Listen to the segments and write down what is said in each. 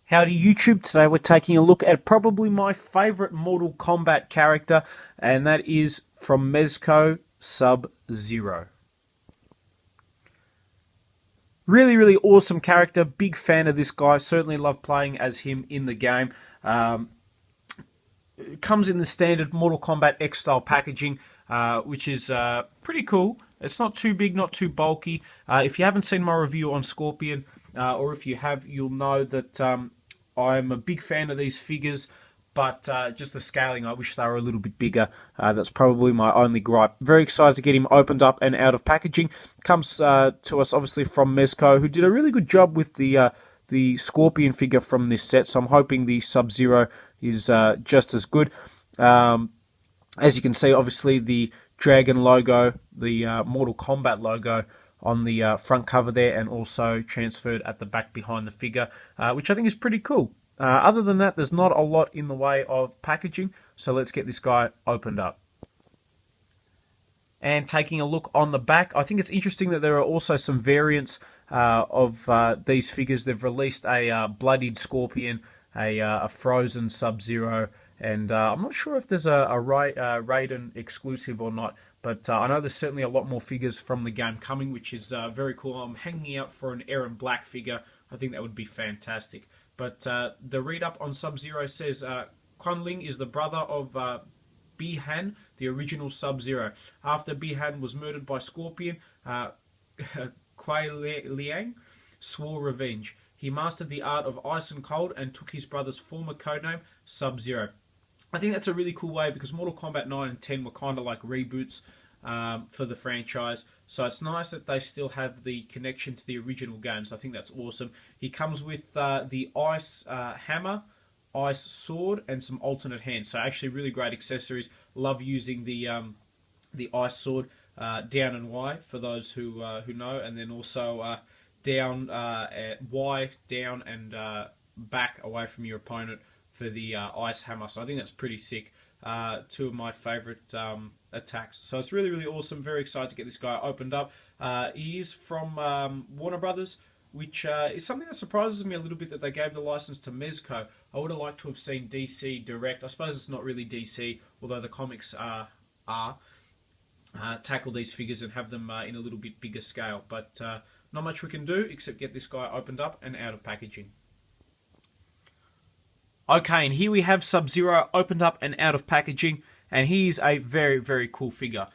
Howdy YouTube, today we're taking a look at probably my favourite Mortal Kombat character, and that is from Mezco, Sub-Zero. Really awesome character, big fan of this guy, certainly love playing as him in the game. It comes in the standard Mortal Kombat X style packaging, which is pretty cool. It's not too big, not too bulky. If you haven't seen my review on Scorpion, or if you have, you'll know that I'm a big fan of these figures, but just the scaling, I wish they were a little bit bigger. That's probably my only gripe. Very excited to get him opened up and out of packaging. Comes to us obviously from Mezco, who did a really good job with the Scorpion figure from this set, so I'm hoping the Sub-Zero is just as good. As you can see, obviously the Dragon logo, the Mortal Kombat logo on the front cover there, and also transferred at the back behind the figure, which I think is pretty cool. Other than that, there's not a lot in the way of packaging, so let's get this guy opened up. And taking a look on the back, I think it's interesting that there are also some variants of these figures. They've released a bloodied Scorpion, a frozen Sub-Zero, and I'm not sure if there's a Raiden exclusive or not, but I know there's certainly a lot more figures from the game coming, which is very cool. I'm hanging out for an Aaron Black figure. I think that would be fantastic. But the read-up on Sub-Zero says, Kunling is the brother of Bi-Han, the original Sub-Zero. After Bi-Han was murdered by Scorpion, Kuei Liang swore revenge. He mastered the art of ice and cold and took his brother's former codename, Sub-Zero. I think that's a really cool way, because Mortal Kombat 9 and 10 were kind of like reboots for the franchise. So it's nice that they still have the connection to the original games. I think that's awesome. He comes with the ice hammer, ice sword, and some alternate hands. So actually really great accessories. Love using the ice sword, down and Y for those who know, and then also down, Y, down, and back away from your opponent for the ice hammer. So I think that's pretty sick. Two of my favourite attacks. So it's really awesome. Very excited to get this guy opened up. He is from Warner Brothers, which is something that surprises me a little bit, that they gave the license to Mezco. I would have liked to have seen DC direct. I suppose it's not really DC, although the comics tackle these figures and have them in a little bit bigger scale. But not much we can do except get this guy opened up and out of packaging. Okay, and here we have Sub-Zero opened up and out of packaging, and he's a very cool figure.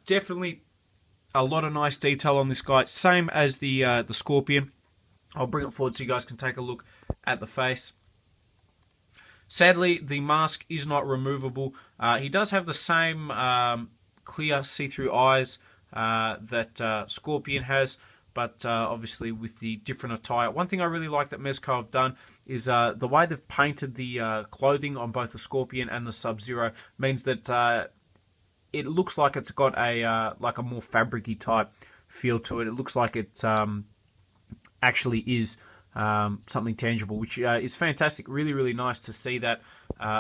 Definitely a lot of nice detail on this guy, same as the Scorpion. I'll bring it forward so you guys can take a look at the face. Sadly, the mask is not removable. He does have the same clear see-through eyes that Scorpion has, but obviously with the different attire. One thing I really like that Mezco have done is the way they've painted the clothing on both the Scorpion and the Sub-Zero means that it looks like it's got a more fabric-y type feel to it. It looks like it actually is something tangible, which is fantastic. Really nice to see that,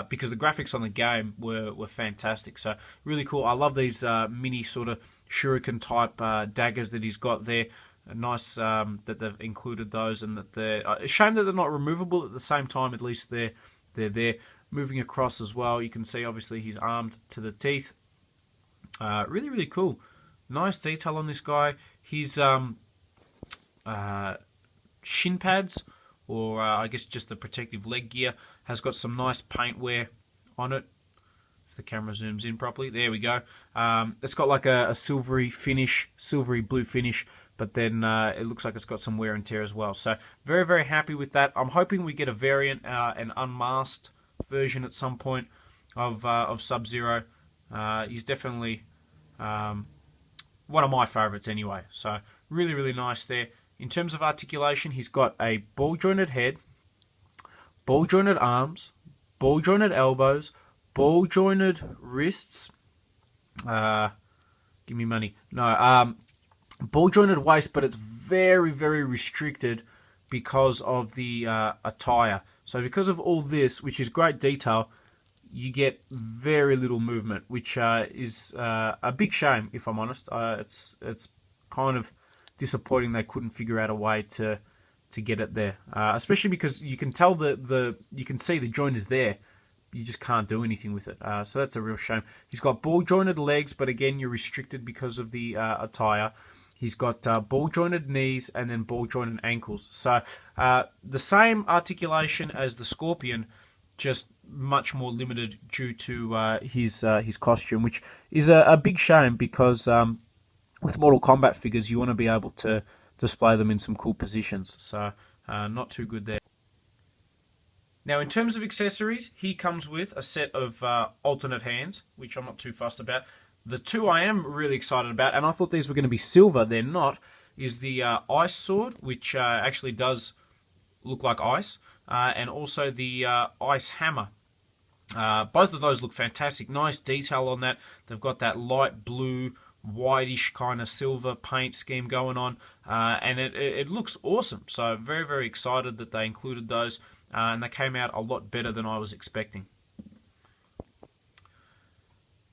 because the graphics on the game were fantastic. So really cool. I love these mini sort of shuriken type daggers that he's got there. Nice that they've included those, and that they're a shame that they're not removable. At the same time, at least they're there. Moving across as well, you can see obviously he's armed to the teeth. Really cool. Nice detail on this guy. His shin pads, or I guess just the protective leg gear, has got some nice paint wear on it. If the camera zooms in properly, there we go. It's got like a silvery finish, silvery blue finish, but then it looks like it's got some wear and tear as well. So very happy with that. I'm hoping we get a variant, an unmasked version at some point of Sub-Zero. He's definitely one of my favourites anyway. So really nice there. In terms of articulation, he's got a ball-jointed head, ball-jointed arms, ball-jointed elbows, ball-jointed wrists. Give me money. No, ball-jointed waist, but it's very restricted because of the attire. So because of all this, which is great detail, you get very little movement, which is a big shame, if I'm honest. It's kind of disappointing they couldn't figure out a way to to get it there, especially because you can tell you can see the joint is there. You just can't do anything with it. So that's a real shame. He's got ball jointed legs, but again, you're restricted because of the attire. He's got ball jointed knees and then ball jointed ankles. So the same articulation as the Scorpion, just much more limited due to his costume, which is a big shame because with Mortal Kombat figures, you want to be able to display them in some cool positions. So not too good there. Now, in terms of accessories, he comes with a set of alternate hands, which I'm not too fussed about. The two I am really excited about, and I thought these were going to be silver, they're not, is the ice sword, which actually does look like ice, and also the ice hammer. Both of those look fantastic. Nice detail on that. They've got that light blue, whitish kind of silver paint scheme going on, and it looks awesome. So very, very excited that they included those. And they came out a lot better than I was expecting.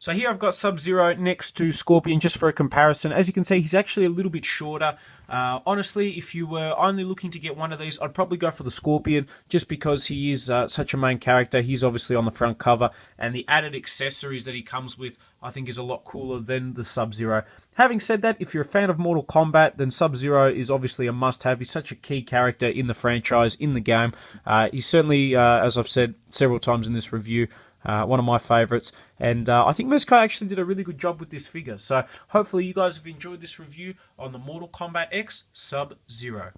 So here I've got Sub-Zero next to Scorpion just for a comparison. As you can see, he's actually a little bit shorter. Honestly, if you were only looking to get one of these, I'd probably go for the Scorpion just because he is such a main character. He's obviously on the front cover, and the added accessories that he comes with I think is a lot cooler than the Sub-Zero. Having said that, if you're a fan of Mortal Kombat, then Sub-Zero is obviously a must-have. He's such a key character in the franchise, in the game. He's certainly, as I've said several times in this review, one of my favourites, and I think Mezco actually did a really good job with this figure. So hopefully you guys have enjoyed this review on the Mortal Kombat X Sub-Zero.